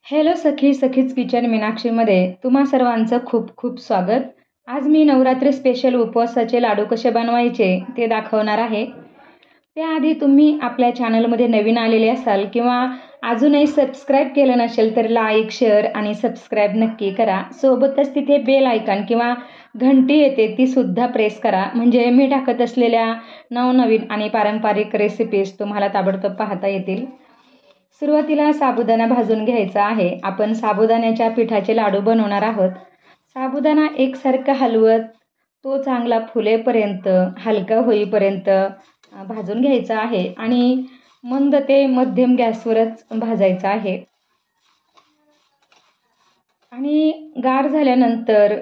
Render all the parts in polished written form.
Hello सखी सखीच kitchen मीनाक्षीमध्ये तुम्हा सर्वांचं खूप खूप स्वागत. आज मी नवरात्री स्पेशल उपवासाचे लाडू कसे बनवायचे ते दाखवणार आहे. त्याआधी तुम्ही आपल्या चॅनलमध्ये नवीन आलेले असाल किंवा अजूनही सबस्क्राईब केलं नसेल तर लाईक शेअर आणि सबस्क्राईब नक्की करा. सोबतच तिथे बेल आयकॉन किंवा घंटी येते ती सुद्धा प्रेस करा, म्हणजे मी टाकत असलेल्या नवनवीन आणि पारंपरिक रेसिपीज तुम्हाला ताबडतोब पाहता येतील. सुरुवातीला साबुदाणा भाजून घ्यायचा आहे. आपण साबुदाण्याच्या पिठाचे लाडू बनवणार आहोत. साबुदाणा एकसारखा हलवत तो चांगला फुलेपर्यंत हलका होईपर्यंत भाजून घ्यायचा आहे आणि मंद ते मध्यम गॅसवरच भाजायचा आहे. आणि गार झाल्यानंतर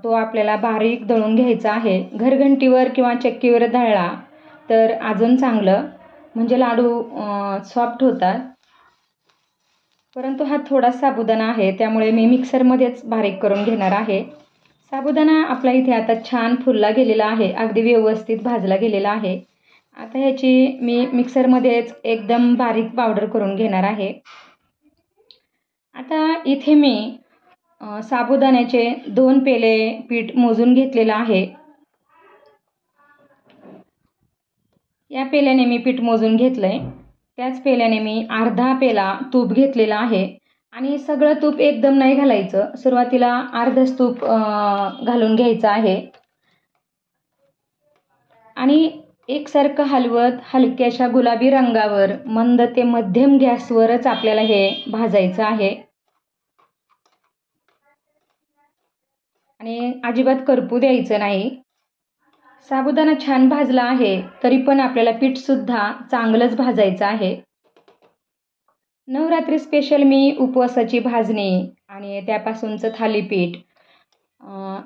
तो आपल्याला बारीक दळून घ्यायचा आहे. घरघंटीवर किंवा चक्कीवर दळला तर अजून चांगलं, म्हणजे लाडू सॉफ्ट होतात. परंतु हा थोडा साबुदाणा आहे त्यामुळे मी मिक्सरमध्येच बारीक करून घेणार आहे. साबुदाणा आपला इथे आता छान फुलला गेलेला आहे, अगदी व्यवस्थित भाजला गेलेला आहे. आता ह्याची मी मिक्सरमध्येच एकदम बारीक पावडर करून घेणार आहे. आता इथे मी साबुदाण्याचे 2 पेले पीठ मोजून घेतलेलं आहे. या पेल्याने मी पीठ मोजून घेतलंय. त्याच पेल्याने मी अर्धा पेला तूप घेतलेला आहे. आणि सगळं तूप एकदम नाही घालायचं, सुरुवातीला अर्धच तूप घालून घ्यायचं आहे. आणि एकसारखं हलवत हलक्याशा गुलाबी रंगावर मंद ते मध्यम गॅसवरच आपल्याला हे भाजायचं आहे. आणि अजिबात करपू द्यायचं नाही. साबुदाणा छान भाजला आहे तरी पण आपल्याला पीठ सुद्धा चांगलंच भाजायचं आहे. नवरात्री स्पेशल मी उपवासाची भाजणी आणि त्यापासूनचं थालीपीठ,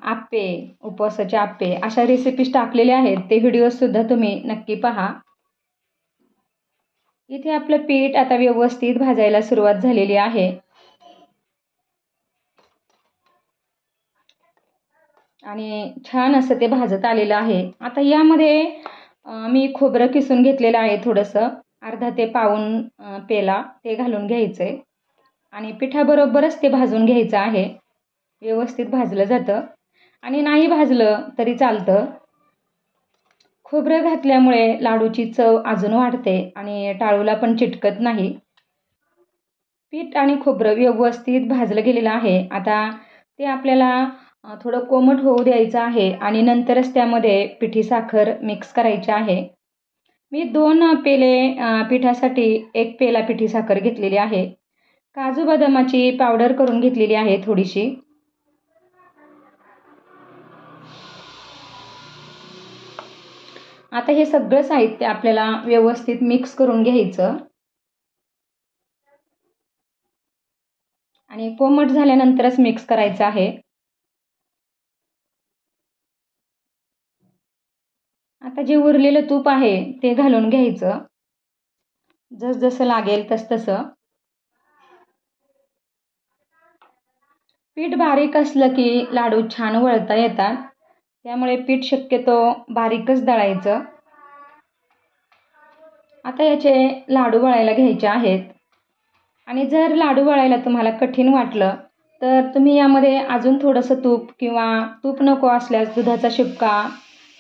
आप्पे, उपवासाचे आप्पे अशा रेसिपीज टाकलेल्या आहेत. ते व्हिडिओसुद्धा तुम्ही नक्की पहा. इथे आपलं पीठ आता व्यवस्थित भाजायला सुरुवात झालेली आहे. आणि छान असं ते भाजत आलेलं आहे. आता यामध्ये मी खोबरं किसून घेतलेलं आहे थोडंसं, अर्धा ते पाऊण पेला ते घालून घ्यायचं आहे. आणि पिठाबरोबरच ते भाजून घ्यायचं आहे. व्यवस्थित भाजलं जातं आणि नाही भाजलं तरी चालतं. खोबरं घातल्यामुळे लाडूची चव अजून वाढते आणि टाळूला पण चिटकत नाही. पीठ आणि खोबरं व्यवस्थित भाजलं गेलेलं आहे. आता ते आपल्याला थोडं कोमट होऊ द्यायचं आहे आणि नंतरच त्यामध्ये पिठी साखर मिक्स करायची आहे. मी 2 पेले पिठासाठी 1 पेला पिठी साखर घेतलेली आहे. काजू बदामाची पावडर करून घेतलेली आहे थोडीशी. आता हे सगळं साहित्य आपल्याला व्यवस्थित मिक्स करून घ्यायचं आणि कोमट झाल्यानंतरच मिक्स करायचं आहे. आता जे उरलेलं तूप आहे ते घालून घ्यायचं, जसं लागेल तसं. पीठ बारीक असलं की लाडू छान वळता येतात, त्यामुळे पीठ शक्यतो बारीकच दळायचं. आता याचे लाडू वळायला घ्यायचे आहेत. आणि जर लाडू वळायला तुम्हाला कठीण वाटलं तर तुम्ही यामध्ये अजून थोडंसं तूप किंवा तूप नको असल्यास दुधाचा शिपका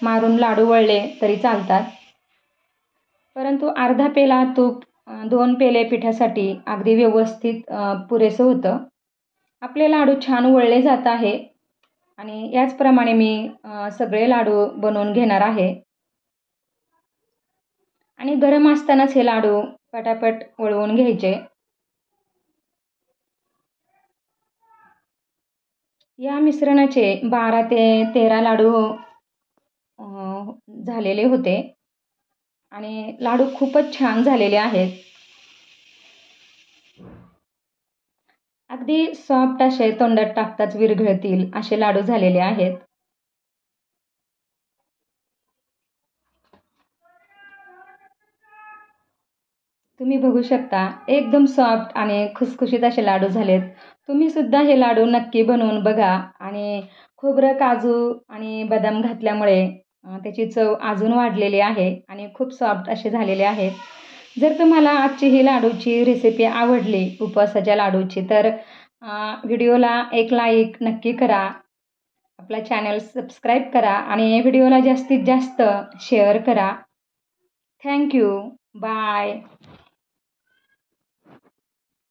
मारून लाडू वळले तरी चालतात. परंतु अर्धा पेला तूप 2 पेले पिठासाठी अगदी व्यवस्थित पुरेसं होतं. आपले लाडू छान वळले जात आहे आणि याचप्रमाणे मी सगळे लाडू बनवून घेणार आहे. आणि गरम असतानाच हे लाडू पटापट वळवून घ्यायचे. या मिश्रणाचे 12 ते 13 लाडू झालेले होते आणि लाडू खूपच छान झालेले आहेत. अगदी सॉफ्ट असे तोंडात टाकताच विरघळतील असे लाडू झालेले आहेत. तुम्ही बघू शकता एकदम सॉफ्ट आणि खुसखुशीत असे लाडू झालेत. तुम्ही सुद्धा हे लाडू नक्की बनवून बघा. आणि खोबरं, काजू आणि बदाम घातल्यामुळे त्याची चव अजून वाढलेली आहे आणि खूप सॉफ्ट असे झालेले आहेत. जर तुम्हाला आजची ही लाडूची रेसिपी आवडली उपवासाच्या लाडूची तर व्हिडिओला एक लाईक नक्की करा. आपला चॅनल सबस्क्राईब करा आणि व्हिडिओला जास्तीत जास्त शेअर करा. Thank you. बाय.